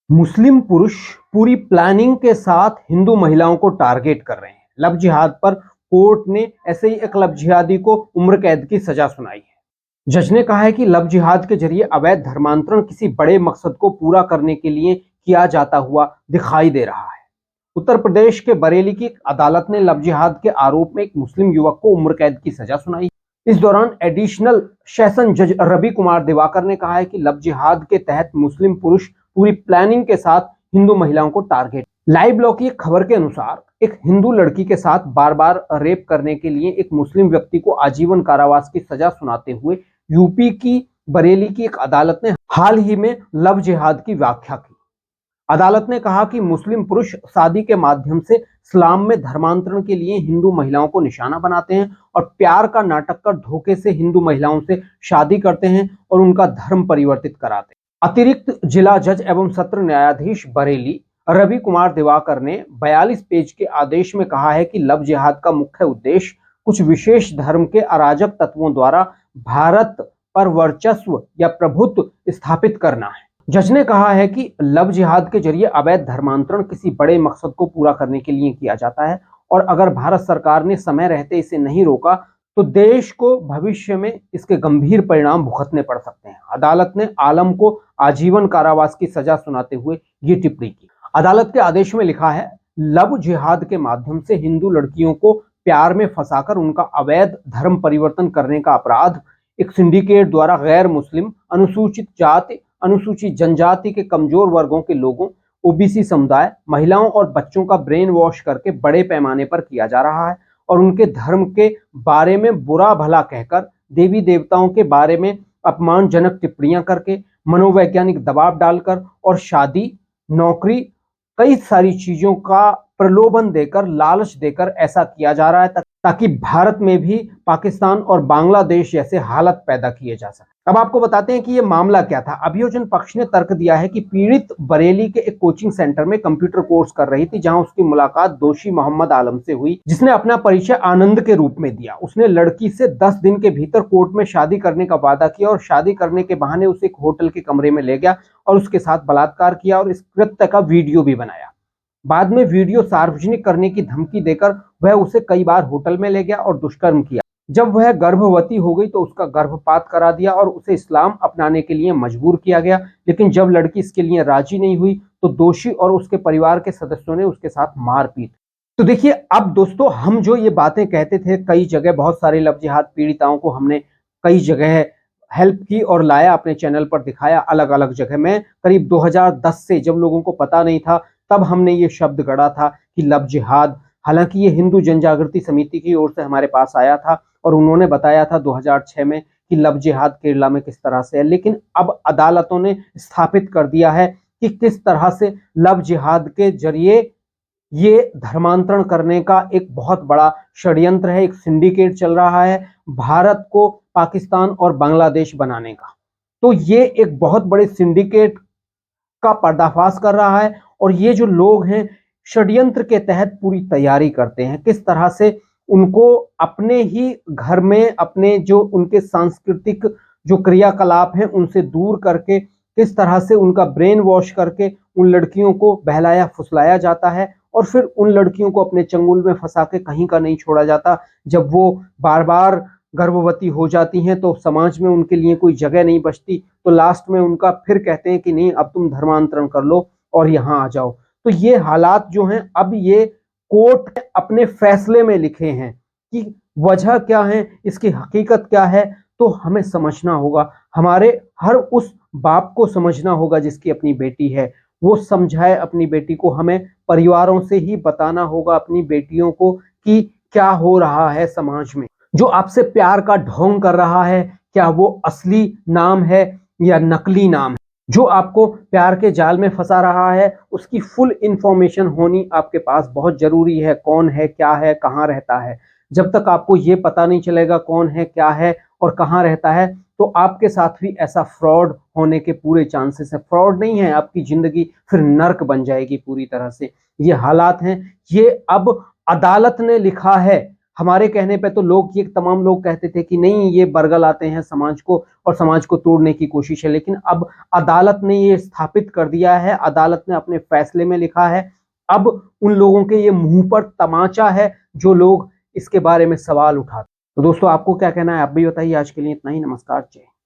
मुस्लिम पुरुष पूरी प्लानिंग के साथ हिंदू महिलाओं को टारगेट कर रहे हैं। लव जिहाद पर कोर्ट ने ऐसे ही एक लव जिहादी को उम्र कैद की सजा सुनाई है। जज ने कहा है कि लव जिहाद के जरिए अवैध धर्मांतरण किसी बड़े मकसद को पूरा करने के लिए किया जाता हुआ दिखाई दे रहा है। उत्तर प्रदेश के बरेली की एक अदालत ने लव जिहाद के आरोप में एक मुस्लिम युवक को उम्र कैद की सजा सुनाई। इस दौरान एडिशनल सेशन जज रवि कुमार दिवाकर ने कहा है कि लव जिहाद के तहत मुस्लिम पुरुष पूरी प्लानिंग के साथ हिंदू महिलाओं को टारगेट। लाइव लॉ की खबर के अनुसार एक हिंदू लड़की के साथ बार बार रेप करने के लिए एक मुस्लिम व्यक्ति को आजीवन कारावास की सजा सुनाते हुए यूपी की बरेली की एक अदालत ने हाल ही में लव जिहाद की व्याख्या की। अदालत ने कहा कि मुस्लिम पुरुष शादी के माध्यम से इस्लाम में धर्मांतरण के लिए हिंदू महिलाओं को निशाना बनाते हैं और प्यार का नाटक कर धोखे से हिंदू महिलाओं से शादी करते हैं और उनका धर्म परिवर्तित कराते हैं। अतिरिक्त जिला जज एवं सत्र न्यायाधीश बरेली रवि कुमार दिवाकर ने 42 पेज के आदेश में कहा है कि लव जिहाद का मुख्य उद्देश्य कुछ विशेष धर्म के अराजक तत्वों द्वारा भारत पर वर्चस्व या प्रभुत्व स्थापित करना है। जज ने कहा है कि लव जिहाद के जरिए अवैध धर्मांतरण किसी बड़े मकसद को पूरा करने के लिए किया जाता है और अगर भारत सरकार ने समय रहते इसे नहीं रोका तो देश को भविष्य में इसके गंभीर परिणाम भुगतने पड़ सकते हैं। अदालत ने आलम को आजीवन कारावास की सजा सुनाते हुए ये टिप्पणी की। अदालत के आदेश में लिखा है, लव जिहाद के माध्यम से हिंदू लड़कियों को प्यार में फंसाकर उनका अवैध धर्म परिवर्तन करने का अपराध एक सिंडिकेट द्वारा गैर मुस्लिम, अनुसूचित जाति, अनुसूचित जनजाति के कमजोर वर्गों के लोगों, ओबीसी समुदाय, महिलाओं और बच्चों का ब्रेन वॉश करके बड़े पैमाने पर किया जा रहा है और उनके धर्म के बारे में बुरा भला कहकर, देवी देवताओं के बारे में अपमानजनक टिप्पणियां करके, मनोवैज्ञानिक दबाव डालकर और शादी, नौकरी, कई सारी चीजों का प्रलोभन देकर, लालच देकर ऐसा किया जा रहा है ताकि भारत में भी पाकिस्तान और बांग्लादेश जैसे हालत पैदा किए जा सके। अब आपको बताते हैं कि ये मामला क्या था। अभियोजन पक्ष ने तर्क दिया है कि पीड़ित बरेली के एक कोचिंग सेंटर में कंप्यूटर कोर्स कर रही थी, जहां उसकी मुलाकात दोषी मोहम्मद आलम से हुई, जिसने अपना परिचय आनंद के रूप में दिया। उसने लड़की से 10 दिन के भीतर कोर्ट में शादी करने का वादा किया और शादी करने के बहाने उसे एक होटल के कमरे में ले गया और उसके साथ बलात्कार किया और इस कृत्य का वीडियो भी बनाया। बाद में वीडियो सार्वजनिक करने की धमकी देकर वह उसे कई बार होटल में ले गया और दुष्कर्म किया। जब वह गर्भवती हो गई तो उसका गर्भपात करा दिया और उसे इस्लाम अपनाने के लिए मजबूर किया गया। लेकिन जब लड़की इसके लिए राजी नहीं हुई तो दोषी और उसके परिवार के सदस्यों ने उसके साथ मारपीट। तो देखिए, अब दोस्तों, हम जो ये बातें कहते थे, कई जगह बहुत सारे लव जिहाद पीड़िताओं को हमने कई जगह हेल्प की और लाया, अपने चैनल पर दिखाया अलग अलग जगह में। करीब 2010 से जब लोगों को पता नहीं था तब हमने ये शब्द गढ़ा था कि लव जिहाद। हालांकि ये हिंदू जनजागृति समिति की ओर से हमारे पास आया था और उन्होंने बताया था 2006 में कि लव जिहाद केरला में किस तरह से है। लेकिन अब अदालतों ने स्थापित कर दिया है कि किस तरह से लव जिहाद के जरिए ये धर्मांतरण करने का एक बहुत बड़ा षड्यंत्र है, एक सिंडिकेट चल रहा है भारत को पाकिस्तान और बांग्लादेश बनाने का। तो ये एक बहुत बड़े सिंडिकेट का पर्दाफाश कर रहा है और ये जो लोग हैं षड्यंत्र के तहत पूरी तैयारी करते हैं, किस तरह से उनको अपने ही घर में, अपने जो उनके सांस्कृतिक जो क्रियाकलाप हैं उनसे दूर करके, किस तरह से उनका ब्रेन वॉश करके उन लड़कियों को बहलाया फुसलाया जाता है और फिर उन लड़कियों को अपने चंगुल में फंसा के कहीं का नहीं छोड़ा जाता। जब वो बार बार गर्भवती हो जाती हैं तो समाज में उनके लिए कोई जगह नहीं बचती, तो लास्ट में उनका फिर कहते हैं कि नहीं, अब तुम धर्मांतरण कर लो और यहाँ आ जाओ। तो ये हालात जो हैं, अब ये कोर्ट अपने फैसले में लिखे हैं कि वजह क्या है, इसकी हकीकत क्या है। तो हमें समझना होगा, हमारे हर उस बाप को समझना होगा जिसकी अपनी बेटी है, वो समझाए अपनी बेटी को। हमें परिवारों से ही बताना होगा अपनी बेटियों को कि क्या हो रहा है समाज में। जो आपसे प्यार का ढोंग कर रहा है, क्या वो असली नाम है या नकली नाम है। जो आपको प्यार के जाल में फंसा रहा है उसकी फुल इंफॉर्मेशन होनी आपके पास बहुत जरूरी है। कौन है, क्या है, कहाँ रहता है। जब तक आपको ये पता नहीं चलेगा कौन है, क्या है और कहाँ रहता है, तो आपके साथ भी ऐसा फ्रॉड होने के पूरे चांसेस है। फ्रॉड नहीं है, आपकी जिंदगी फिर नर्क बन जाएगी पूरी तरह से। ये हालात हैं, ये अब अदालत ने लिखा है। हमारे कहने पे तो लोग, ये तमाम लोग कहते थे कि नहीं, ये बरगल आते हैं समाज को और समाज को तोड़ने की कोशिश है, लेकिन अब अदालत ने ये स्थापित कर दिया है, अदालत ने अपने फैसले में लिखा है, अब उन लोगों के ये मुंह पर तमाचा है जो लोग इसके बारे में सवाल उठाते। तो दोस्तों, आपको क्या कहना है, आप भी बताइए। आज के लिए इतना ही। नमस्कार, जय।